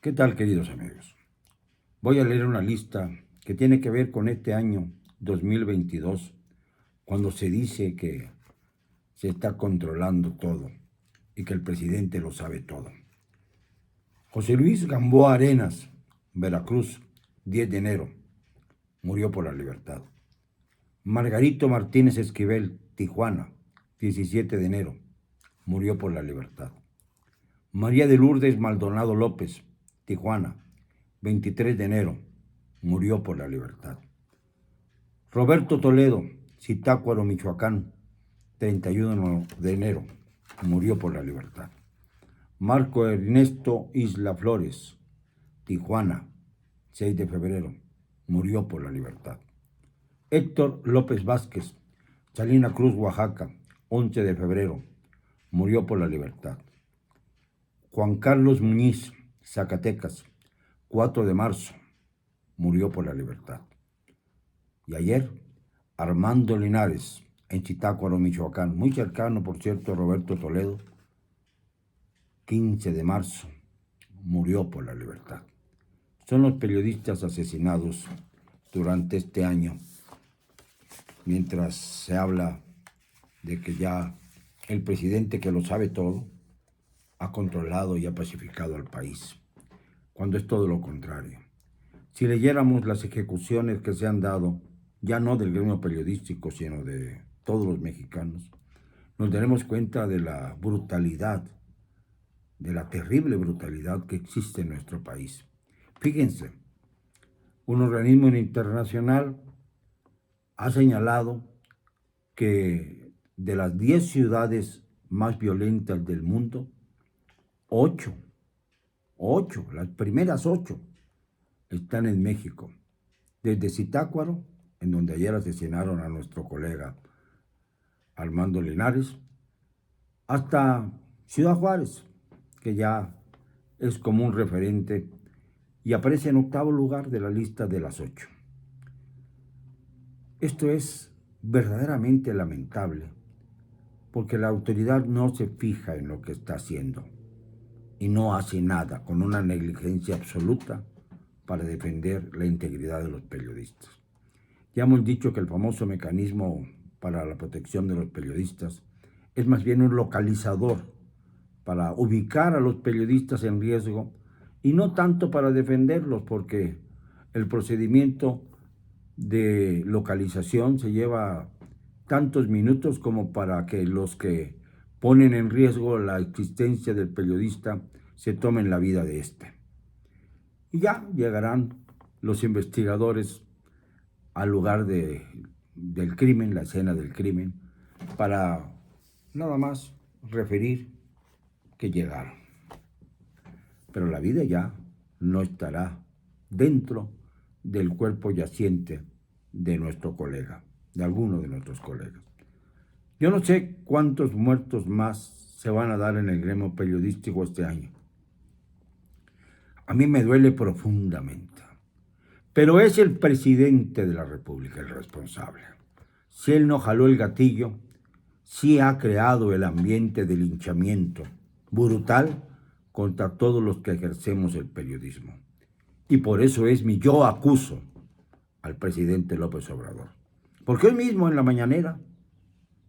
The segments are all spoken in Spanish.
¿Qué tal, queridos amigos? Voy a leer una lista que tiene que ver con este año 2022, cuando se dice que se está controlando todo y que el presidente lo sabe todo. José Luis Gamboa Arenas, Veracruz, 10 de enero, murió por la libertad. Margarito Martínez Esquivel, Tijuana, 17 de enero, murió por la libertad. María de Lourdes Maldonado López, Tijuana, 23 de enero, murió por la libertad. Roberto Toledo, Zitácuaro, Michoacán, 31 de enero, murió por la libertad. Marco Ernesto Isla Flores, Tijuana, 6 de febrero, murió por la libertad. Héctor López Vázquez, Salina Cruz, Oaxaca, 11 de febrero, murió por la libertad. Juan Carlos Muñiz, Zacatecas, 4 de marzo, murió por la libertad. Y ayer, Armando Linares, en Zitácuaro, Michoacán, muy cercano, por cierto, a Roberto Toledo, 15 de marzo, murió por la libertad. Son los periodistas asesinados durante este año, mientras se habla de que ya el presidente, que lo sabe todo, ha controlado y ha pacificado al país, cuando es todo lo contrario. Si leyéramos las ejecuciones que se han dado, ya no del gremio periodístico, sino de todos los mexicanos, nos daremos cuenta de la brutalidad, de la terrible brutalidad que existe en nuestro país. Fíjense, un organismo internacional ha señalado que de las 10 ciudades más violentas del mundo, 8, las primeras 8, están en México. Desde Zitácuaro, en donde ayer asesinaron a nuestro colega Armando Linares, hasta Ciudad Juárez, que ya es como un referente y aparece en 8º lugar de la lista de las 8. Esto es verdaderamente lamentable, porque la autoridad no se fija en lo que está haciendo y no hace nada, con una negligencia absoluta, para defender la integridad de los periodistas. Ya hemos dicho que el famoso mecanismo para la protección de los periodistas es más bien un localizador para ubicar a los periodistas en riesgo y no tanto para defenderlos, porque el procedimiento de localización se lleva tantos minutos como para que los que ponen en riesgo la existencia del periodista se tomen la vida de éste. Y ya llegarán los investigadores al lugar del crimen, la escena del crimen, para nada más referir que llegaron. Pero la vida ya no estará dentro del cuerpo yaciente de nuestro colega, de alguno de nuestros colegas. Yo no sé cuántos muertos más se van a dar en el gremio periodístico este año. A mí me duele profundamente, pero es el presidente de la República el responsable. Si él no jaló el gatillo, sí ha creado el ambiente de linchamiento brutal contra todos los que ejercemos el periodismo. Y por eso yo acuso al presidente López Obrador. Porque hoy mismo en la mañanera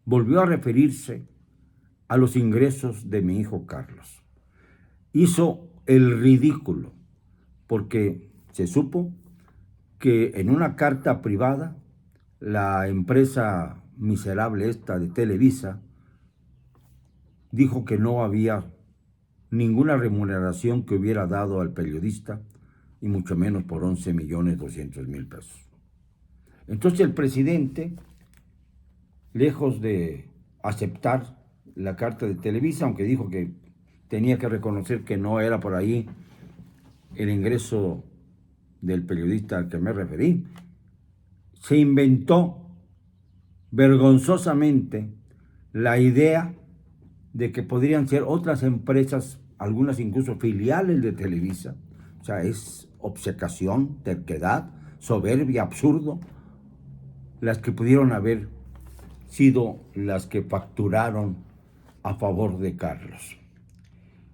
volvió a referirse a los ingresos de mi hijo Carlos. Hizo el ridículo, porque se supo que en una carta privada la empresa miserable esta de Televisa dijo que no había ninguna remuneración que hubiera dado al periodista, y mucho menos por 11.200.000 pesos. Entonces el presidente, lejos de aceptar la carta de Televisa, aunque dijo que tenía que reconocer que no era por ahí el ingreso del periodista al que me referí, se inventó vergonzosamente la idea de que podrían ser otras empresas, algunas incluso filiales de Televisa. O sea, es obcecación, terquedad, soberbia, absurdo, las que pudieron haber sido las que facturaron a favor de Carlos.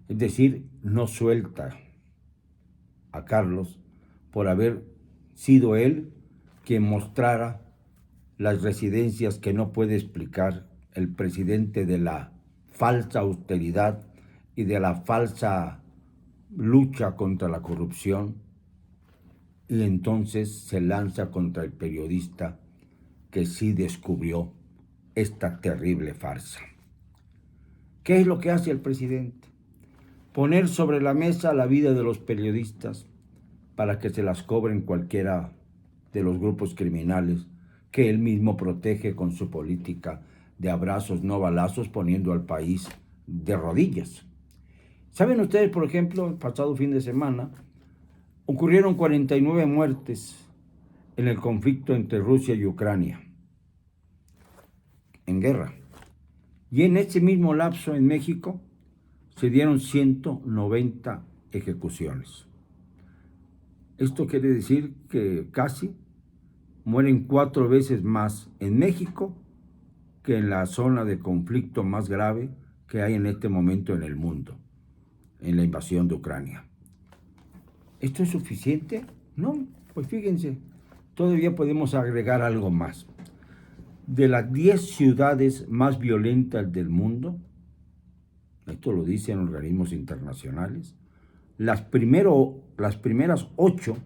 Es decir, no suelta a Carlos por haber sido él quien mostrara las residencias que no puede explicar el presidente de la falsa austeridad y de la falsa lucha contra la corrupción, y entonces se lanza contra el periodista que sí descubrió esta terrible farsa. ¿Qué es lo que hace el presidente? Poner sobre la mesa la vida de los periodistas para que se las cobren cualquiera de los grupos criminales que él mismo protege con su política de abrazos no balazos, poniendo al país de rodillas. ¿Saben ustedes, por ejemplo, el pasado fin de semana ocurrieron 49 muertes en el conflicto entre Rusia y Ucrania, en guerra? Y en ese mismo lapso en México se dieron 190 ejecuciones. Esto quiere decir que casi mueren 4 veces más en México que en la zona de conflicto más grave que hay en este momento en el mundo, en la invasión de Ucrania. ¿Esto es suficiente? No, pues fíjense, todavía podemos agregar algo más. De las 10 ciudades más violentas del mundo, esto lo dicen organismos internacionales, las primeras 8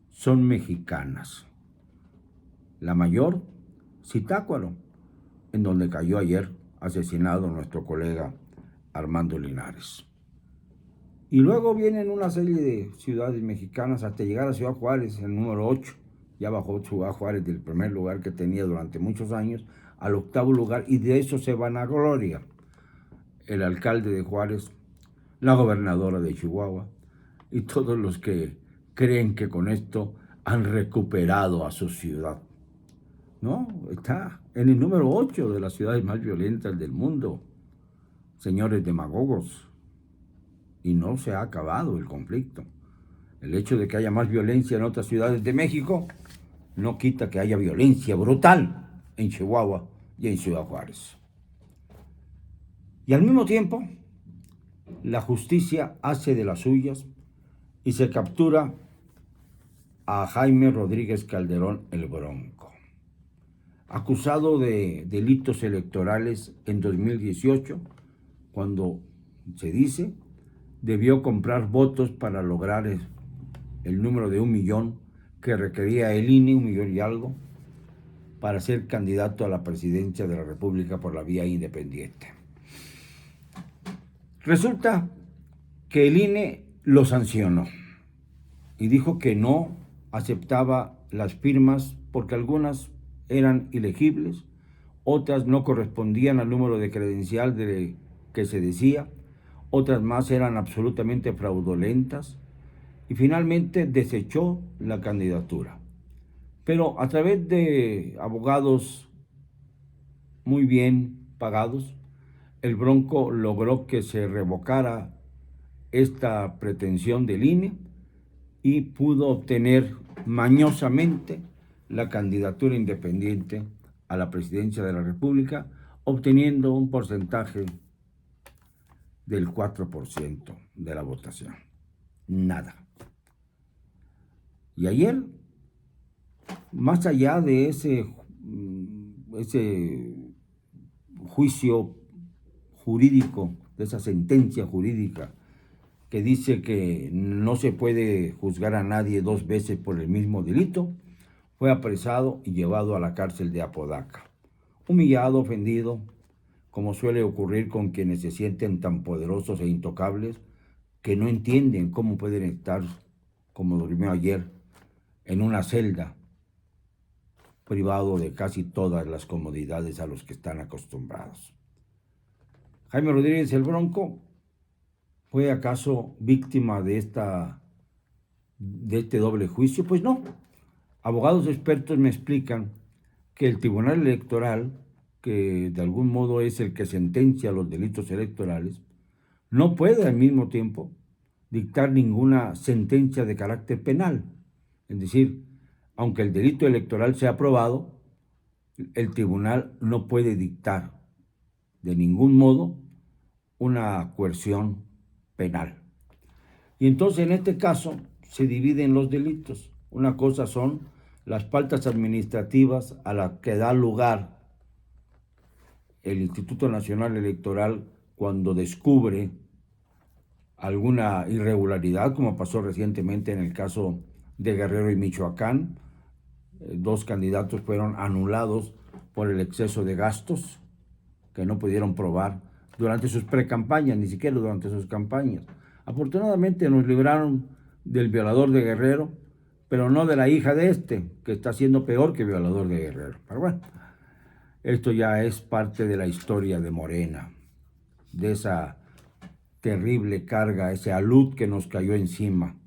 son mexicanas. La mayor, Zitácuaro, en donde cayó ayer asesinado nuestro colega Armando Linares. Y luego vienen una serie de ciudades mexicanas hasta llegar a Ciudad Juárez, el número 8. Ya bajó Ciudad Juárez del primer lugar que tenía durante muchos años al 8º lugar, y de eso se van a gloria el alcalde de Juárez, la gobernadora de Chihuahua y todos los que creen que con esto han recuperado a su ciudad. No, está en el número 8 de las ciudades más violentas del mundo, señores demagogos. Y no se ha acabado el conflicto. El hecho de que haya más violencia en otras ciudades de México no quita que haya violencia brutal en Chihuahua y en Ciudad Juárez. Y al mismo tiempo, la justicia hace de las suyas y se captura a Jaime Rodríguez Calderón el Bronco, acusado de delitos electorales en 2018, cuando se dice debió comprar votos para lograr el número de 1 millón que requería el INE, 1 millón y algo, para ser candidato a la presidencia de la República por la vía independiente. Resulta que el INE lo sancionó y dijo que no aceptaba las firmas porque algunas eran ilegibles, otras no correspondían al número de credencial que se decía, otras más eran absolutamente fraudulentas, y finalmente desechó la candidatura. Pero a través de abogados muy bien pagados, el Bronco logró que se revocara esta pretensión del INE y pudo obtener mañosamente la candidatura independiente a la presidencia de la República, obteniendo un porcentaje del 4% de la votación. Nada. Y ayer, más allá de ese juicio jurídico, de esa sentencia jurídica que dice que no se puede juzgar a nadie 2 veces por el mismo delito, fue apresado y llevado a la cárcel de Apodaca, humillado, ofendido, como suele ocurrir con quienes se sienten tan poderosos e intocables que no entienden cómo pueden estar, como durmió ayer, en una celda, privado de casi todas las comodidades a los que están acostumbrados. Jaime Rodríguez el Bronco ¿fue acaso víctima de este doble juicio? Pues no. Abogados expertos me explican que el Tribunal Electoral, que de algún modo es el que sentencia los delitos electorales, no puede al mismo tiempo dictar ninguna sentencia de carácter penal. Es decir, aunque el delito electoral sea aprobado, el tribunal no puede dictar de ningún modo una coerción penal. Y entonces en este caso se dividen los delitos. Una cosa son las faltas administrativas a las que da lugar el Instituto Nacional Electoral cuando descubre alguna irregularidad, como pasó recientemente en el caso de Guerrero y Michoacán. Dos candidatos fueron anulados por el exceso de gastos que no pudieron probar durante sus precampañas, ni siquiera durante sus campañas. Afortunadamente nos libraron del violador de Guerrero, pero no de la hija de este, que está siendo peor que violador de Guerrero. Pero bueno, esto ya es parte de la historia de Morena, de esa terrible carga, ese alud que nos cayó encima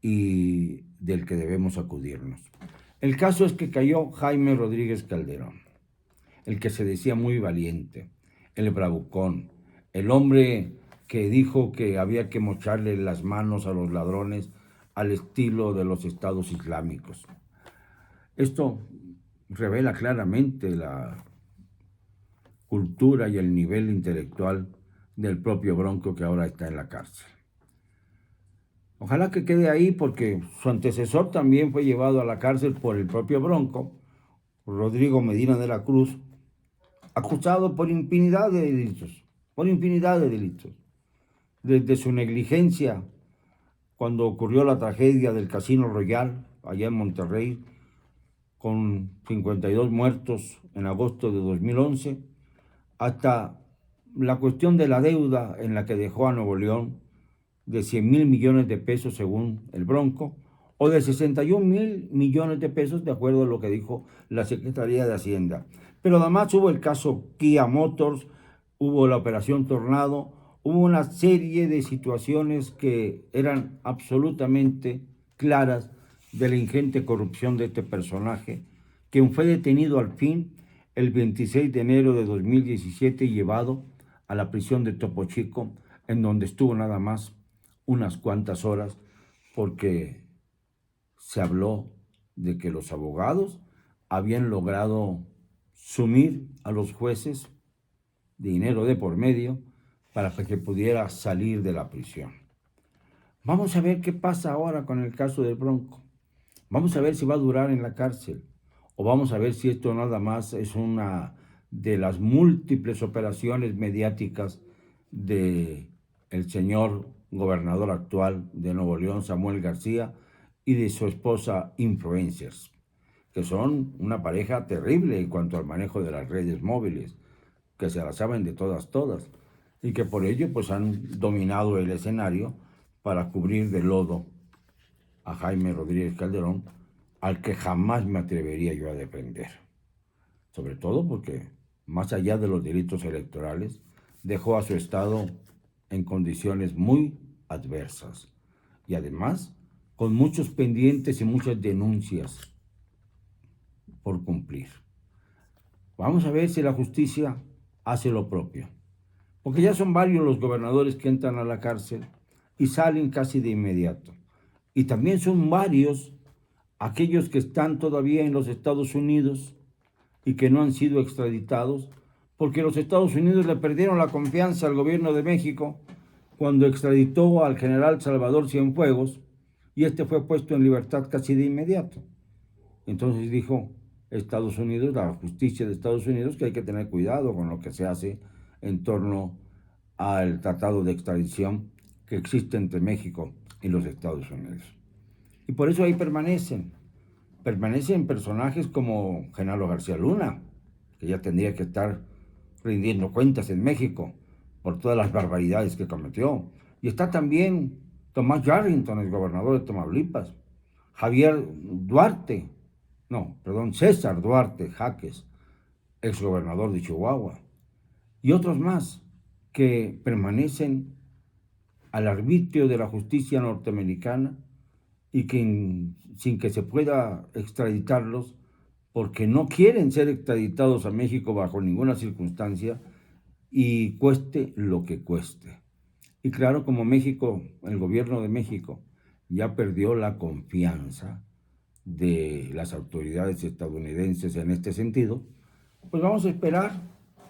y del que debemos acudirnos. El caso es que cayó Jaime Rodríguez Calderón, el que se decía muy valiente, el bravucón, el hombre que dijo que había que mocharle las manos a los ladrones al estilo de los estados islámicos. Esto revela claramente la cultura y el nivel intelectual del propio Bronco, que ahora está en la cárcel. Ojalá que quede ahí, porque su antecesor también fue llevado a la cárcel por el propio Bronco, Rodrigo Medina de la Cruz, acusado por infinidad de delitos, desde su negligencia cuando ocurrió la tragedia del Casino Royal allá en Monterrey, con 52 muertos en agosto de 2011, hasta la cuestión de la deuda en la que dejó a Nuevo León de 100,000 millones de pesos según el Bronco, o de 61,000 millones de pesos de acuerdo a lo que dijo la Secretaría de Hacienda. Pero además hubo el caso Kia Motors, hubo la operación Tornado, hubo una serie de situaciones que eran absolutamente claras de la ingente corrupción de este personaje, quien fue detenido al fin el 26 de enero de 2017 y llevado a la prisión de Topo Chico, en donde estuvo nada más unas cuantas horas, porque se habló de que los abogados habían logrado sumir a los jueces dinero de por medio para que pudiera salir de la prisión. Vamos a ver qué pasa ahora con el caso del Bronco. Vamos a ver si va a durar en la cárcel, o vamos a ver si esto nada más es una de las múltiples operaciones mediáticas de el señor gobernador actual de Nuevo León, Samuel García, y de su esposa influencers, que son una pareja terrible en cuanto al manejo de las redes móviles, que se las saben de todas, y que por ello pues han dominado el escenario para cubrir de lodo a Jaime Rodríguez Calderón, al que jamás me atrevería yo a defender. Sobre todo porque, más allá de los delitos electorales, dejó a su estado en condiciones muy adversas y además con muchos pendientes y muchas denuncias por cumplir. Vamos a ver si la justicia hace lo propio, porque ya son varios los gobernadores que entran a la cárcel y salen casi de inmediato. Y también son varios aquellos que están todavía en los Estados Unidos y que no han sido extraditados, porque los Estados Unidos le perdieron la confianza al gobierno de México cuando extraditó al general Salvador Cienfuegos, y este fue puesto en libertad casi de inmediato. Entonces dijo Estados Unidos, la justicia de Estados Unidos, que hay que tener cuidado con lo que se hace en torno al tratado de extradición que existe entre México y los Estados Unidos. Y por eso ahí permanecen personajes como Genaro García Luna, que ya tendría que estar rindiendo cuentas en México por todas las barbaridades que cometió. Y está también Tomás Yarrington, el gobernador de Tamaulipas, César Duarte Jaques, exgobernador de Chihuahua, y otros más que permanecen al arbitrio de la justicia norteamericana y que sin que se pueda extraditarlos, porque no quieren ser extraditados a México bajo ninguna circunstancia y cueste lo que cueste. Y claro, como México, el gobierno de México ya perdió la confianza de las autoridades estadounidenses en este sentido, pues vamos a esperar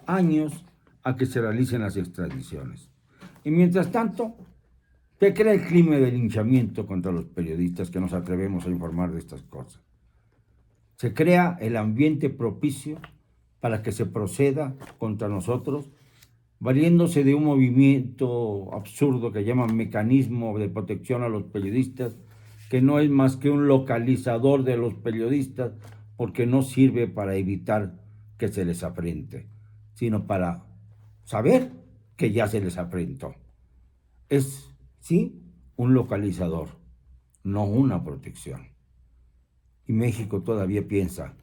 años a que se realicen las extradiciones. Y mientras tanto, Se crea el clima de linchamiento contra los periodistas que nos atrevemos a informar de estas cosas. Se crea el ambiente propicio para que se proceda contra nosotros, valiéndose de un movimiento absurdo que llaman mecanismo de protección a los periodistas, que no es más que un localizador de los periodistas, porque no sirve para evitar que se les afrente, sino para saber que ya se les afrentó. Es, sí, un localizador, no una protección. Y México todavía piensa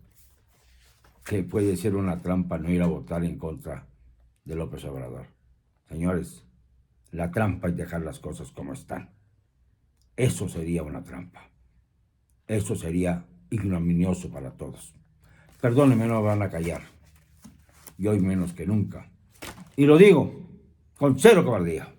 que puede ser una trampa no ir a votar en contra de López Obrador. Señores, la trampa es dejar las cosas como están. Eso sería una trampa. Eso sería ignominioso para todos. Perdónenme, no me van a callar. Y hoy menos que nunca. Y lo digo con cero cobardía.